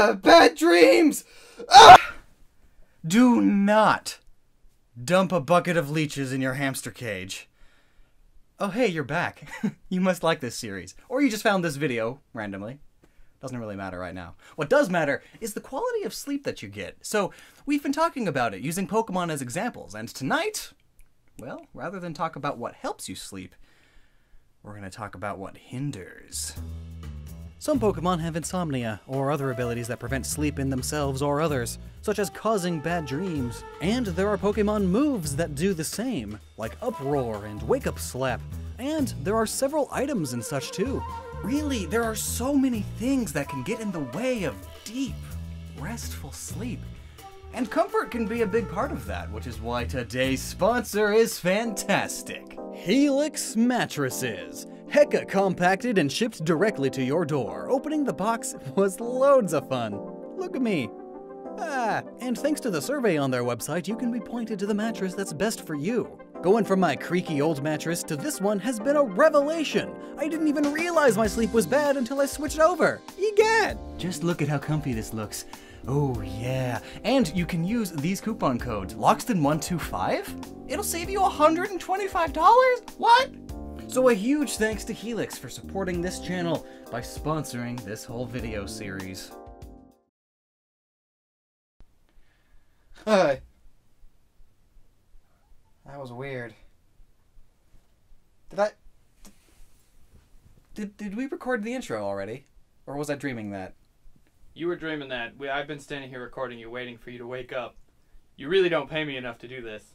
Bad dreams! Ah! Do not dump a bucket of leeches in your hamster cage. Oh hey, you're back. You must like this series. Or you just found this video randomly. Doesn't really matter right now. What does matter is the quality of sleep that you get. So, we've been talking about it, using Pokemon as examples, and tonight, well, rather than talk about what helps you sleep, we're going to talk about what hinders. Some Pokemon have insomnia, or other abilities that prevent sleep in themselves or others, such as causing bad dreams. And there are Pokemon moves that do the same, like Uproar and Wake Up Slap. And there are several items and such too. Really, there are so many things that can get in the way of deep, restful sleep. And comfort can be a big part of that, which is why today's sponsor is fantastic. Helix Mattresses. Hecka compacted and shipped directly to your door. Opening the box was loads of fun. Look at me. And thanks to the survey on their website, you can be pointed to the mattress that's best for you. Going from my creaky old mattress to this one has been a revelation. I didn't even realize my sleep was bad until I switched over. Egad! Just look at how comfy this looks. Oh yeah. And you can use these coupon codes, LUXE125. It'll save you $125? What? So a huge thanks to Helix for supporting this channel by sponsoring this whole video series. That was weird. Did we record the intro already? Or was I dreaming that? You were dreaming that. I've been standing here recording you, waiting for you to wake up. You really don't pay me enough to do this.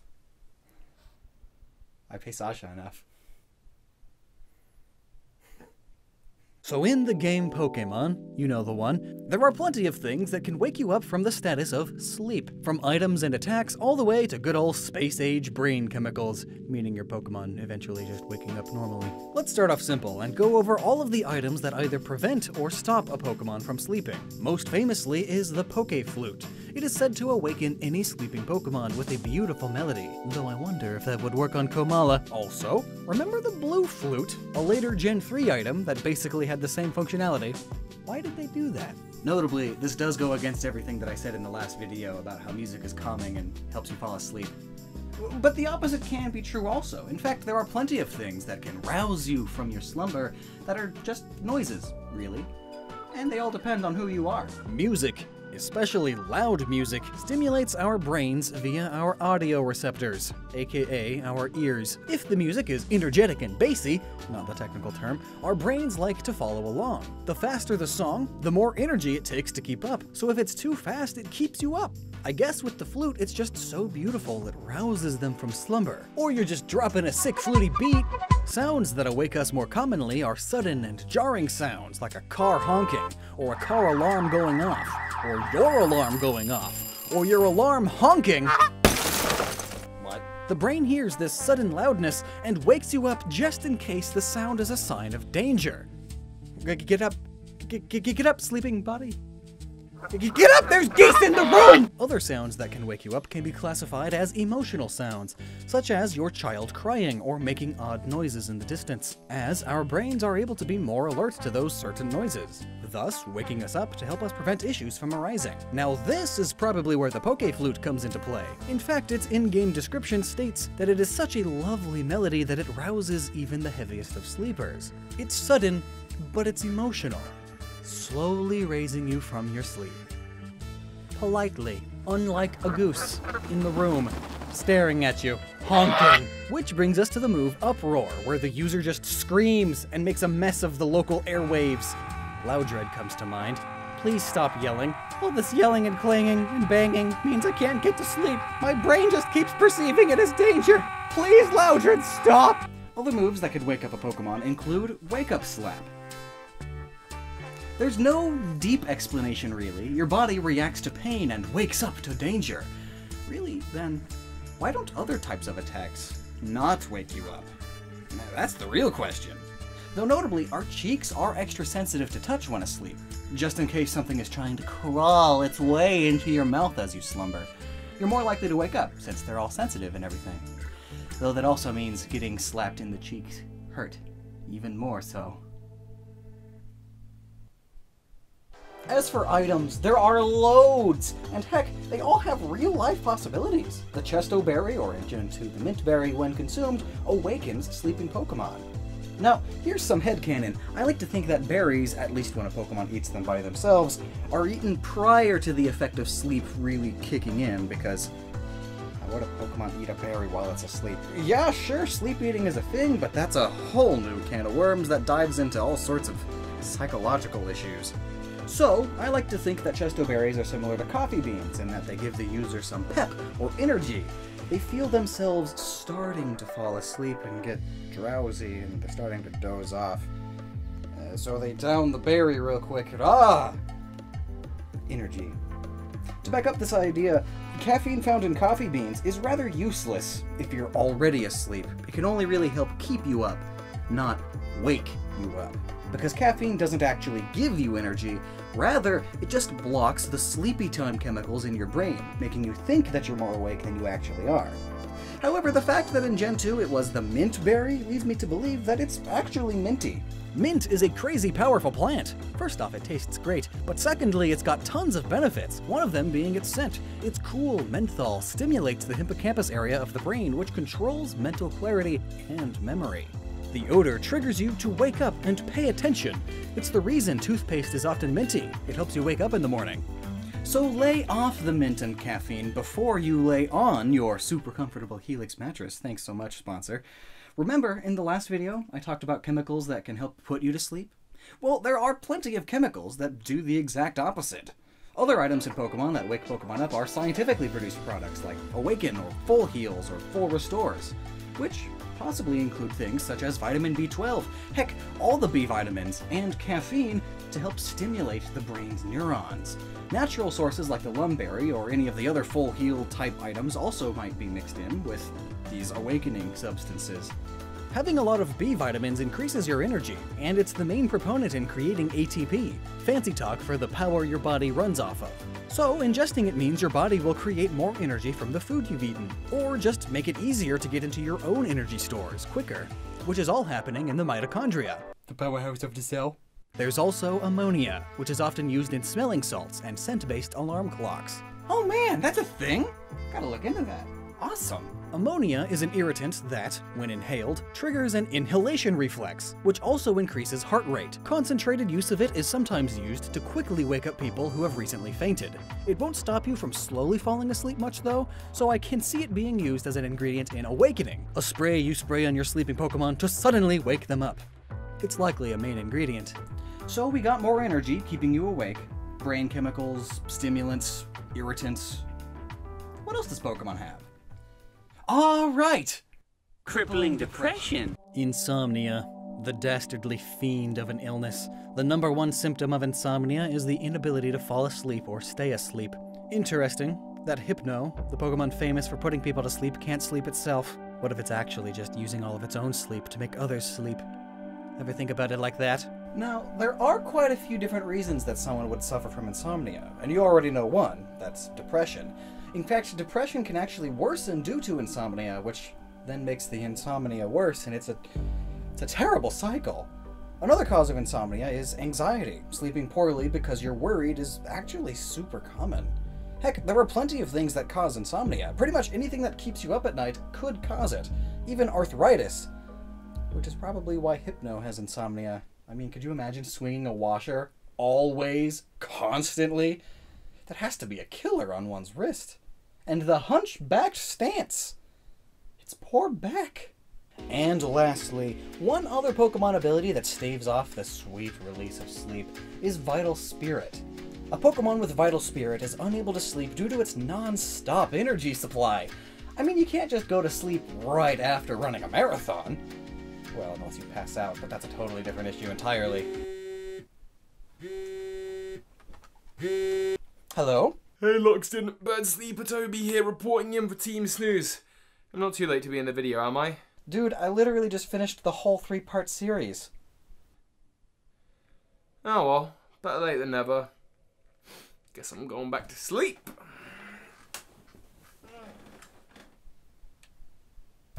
I pay Sasha enough. So in the game Pokemon, you know the one, there are plenty of things that can wake you up from the status of sleep. From items and attacks all the way to good old space-age brain chemicals, meaning your Pokemon eventually just waking up normally. Let's start off simple and go over all of the items that either prevent or stop a Pokemon from sleeping. Most famously is the Poke Flute. It is said to awaken any sleeping Pokemon with a beautiful melody, though I wonder if that would work on Komala. Also, remember the Blue Flute, a later Gen 3 item that basically had the same functionality? Why did they do that? Notably, this does go against everything that I said in the last video about how music is calming and helps you fall asleep. But the opposite can be true also. In fact, there are plenty of things that can rouse you from your slumber that are just noises, really. And they all depend on who you are. Music, especially loud music, stimulates our brains via our audio receptors, aka our ears. If the music is energetic and bassy, not the technical term, our brains like to follow along. The faster the song, the more energy it takes to keep up. So if it's too fast, it keeps you up. I guess with the flute, it's just so beautiful it rouses them from slumber. Or you're just dropping a sick fluty beat. Sounds that awake us more commonly are sudden and jarring sounds like a car honking, or a car alarm going off, or your alarm going off, or your alarm honking. What? The brain hears this sudden loudness and wakes you up just in case the sound is a sign of danger. Get up. Get up, sleeping body. Get up! There's geese in the room! Other sounds that can wake you up can be classified as emotional sounds, such as your child crying or making odd noises in the distance, as our brains are able to be more alert to those certain noises, thus waking us up to help us prevent issues from arising. Now this is probably where the Poke Flute comes into play. In fact, its in-game description states that it is such a lovely melody that it rouses even the heaviest of sleepers. It's sudden, but it's emotional, slowly raising you from your sleep. Politely, unlike a goose in the room, staring at you, honking. Which brings us to the move Uproar, where the user just screams and makes a mess of the local airwaves. Loudred comes to mind. Please stop yelling. All this yelling and clanging and banging means I can't get to sleep. My brain just keeps perceiving it as danger. Please, Loudred, stop! Other moves that could wake up a Pokemon include Wake Up Slap. There's no deep explanation, really. Your body reacts to pain and wakes up to danger. Really, then, why don't other types of attacks not wake you up? Now, that's the real question. Though notably, our cheeks are extra sensitive to touch when asleep, just in case something is trying to crawl its way into your mouth as you slumber. You're more likely to wake up, since they're all sensitive and everything. Though that also means getting slapped in the cheeks hurt, even more so. As for items, there are loads! And heck, they all have real-life possibilities. The Chesto Berry, or in Gen 2 the Mint Berry, when consumed, awakens sleeping Pokemon. Now, here's some headcanon. I like to think that berries, at least when a Pokemon eats them by themselves, are eaten prior to the effect of sleep really kicking in, because why would a Pokemon eat a berry while it's asleep? Yeah, sure, sleep eating is a thing, but that's a whole new can of worms that dives into all sorts of psychological issues. So, I like to think that Chesto berries are similar to coffee beans in that they give the user some pep or energy. They feel themselves starting to fall asleep and get drowsy, and they're starting to doze off. So they down the berry real quick, and energy. To back up this idea, caffeine found in coffee beans is rather useless if you're already asleep. It can only really help keep you up, not wake you up. Because caffeine doesn't actually give you energy, rather, it just blocks the sleepy time chemicals in your brain, making you think that you're more awake than you actually are. However, the fact that in Gen 2 it was the mint berry leads me to believe that it's actually minty. Mint is a crazy powerful plant. First off, it tastes great, but secondly, it's got tons of benefits, one of them being its scent. Its cool menthol stimulates the hippocampus area of the brain, which controls mental clarity and memory. The odor triggers you to wake up and pay attention. It's the reason toothpaste is often minty. It helps you wake up in the morning. So lay off the mint and caffeine before you lay on your super comfortable Helix mattress. Thanks so much, sponsor. Remember, in the last video, I talked about chemicals that can help put you to sleep? Well, there are plenty of chemicals that do the exact opposite. Other items in Pokemon that wake Pokemon up are scientifically produced products like Awaken or Full Heals or Full Restores, which possibly include things such as vitamin B12, heck, all the B vitamins, and caffeine to help stimulate the brain's neurons. Natural sources like the lumberry or any of the other full heal type items also might be mixed in with these awakening substances. Having a lot of B vitamins increases your energy, and it's the main proponent in creating ATP, fancy talk for the power your body runs off of. So ingesting it means your body will create more energy from the food you've eaten, or just make it easier to get into your own energy stores quicker, which is all happening in the mitochondria, The powerhouse of the cell. There's also ammonia, which is often used in smelling salts and scent-based alarm clocks. Oh man, that's a thing? Gotta look into that. Awesome. Ammonia is an irritant that, when inhaled, triggers an inhalation reflex, which also increases heart rate. Concentrated use of it is sometimes used to quickly wake up people who have recently fainted. It won't stop you from slowly falling asleep much though, so I can see it being used as an ingredient in Awakening, a spray you spray on your sleeping Pokemon to suddenly wake them up. It's likely a main ingredient. So we got more energy, keeping you awake, brain chemicals, stimulants, irritants. What else does Pokemon have? All right! Crippling depression. Insomnia, the dastardly fiend of an illness. The #1 symptom of insomnia is the inability to fall asleep or stay asleep. Interesting that Hypno, the Pokemon famous for putting people to sleep, can't sleep itself. What if it's actually just using all of its own sleep to make others sleep? Ever think about it like that? Now, there are quite a few different reasons that someone would suffer from insomnia, and you already know one, that's depression. In fact, depression can actually worsen due to insomnia, which then makes the insomnia worse, and it's a terrible cycle. Another cause of insomnia is anxiety. Sleeping poorly because you're worried is actually super common. Heck, there are plenty of things that cause insomnia. Pretty much anything that keeps you up at night could cause it. Even arthritis, which is probably why Hypno has insomnia. I mean, could you imagine swinging a washer always, constantly? That has to be a killer on one's wrist. And the hunchbacked stance. Its poor back. And lastly, one other Pokemon ability that staves off the sweet release of sleep is Vital Spirit. A Pokemon with Vital Spirit is unable to sleep due to its non-stop energy supply. I mean, you can't just go to sleep right after running a marathon. Well, unless you pass out, but that's a totally different issue entirely. Hello? Hey Loxton, Bird Sleeper Toby here reporting in for Team Snooze. I'm not too late to be in the video, am I? Dude, I literally just finished the whole 3-part series. Oh well, better late than never. Guess I'm going back to sleep.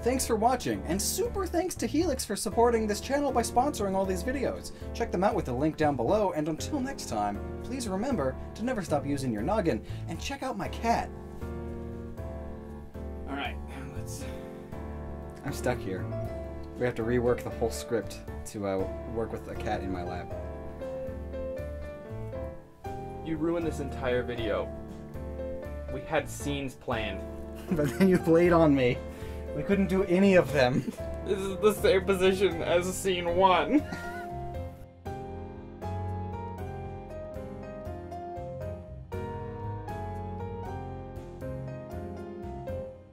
Thanks for watching, and super thanks to Helix for supporting this channel by sponsoring all these videos. Check them out with the link down below, and until next time, please remember to never stop using your noggin, and check out my cat. Alright, let's... I'm stuck here. We have to rework the whole script to work with a cat in my lap. You ruined this entire video. We had scenes planned. But then you played on me. We couldn't do any of them. This is the same position as scene 1.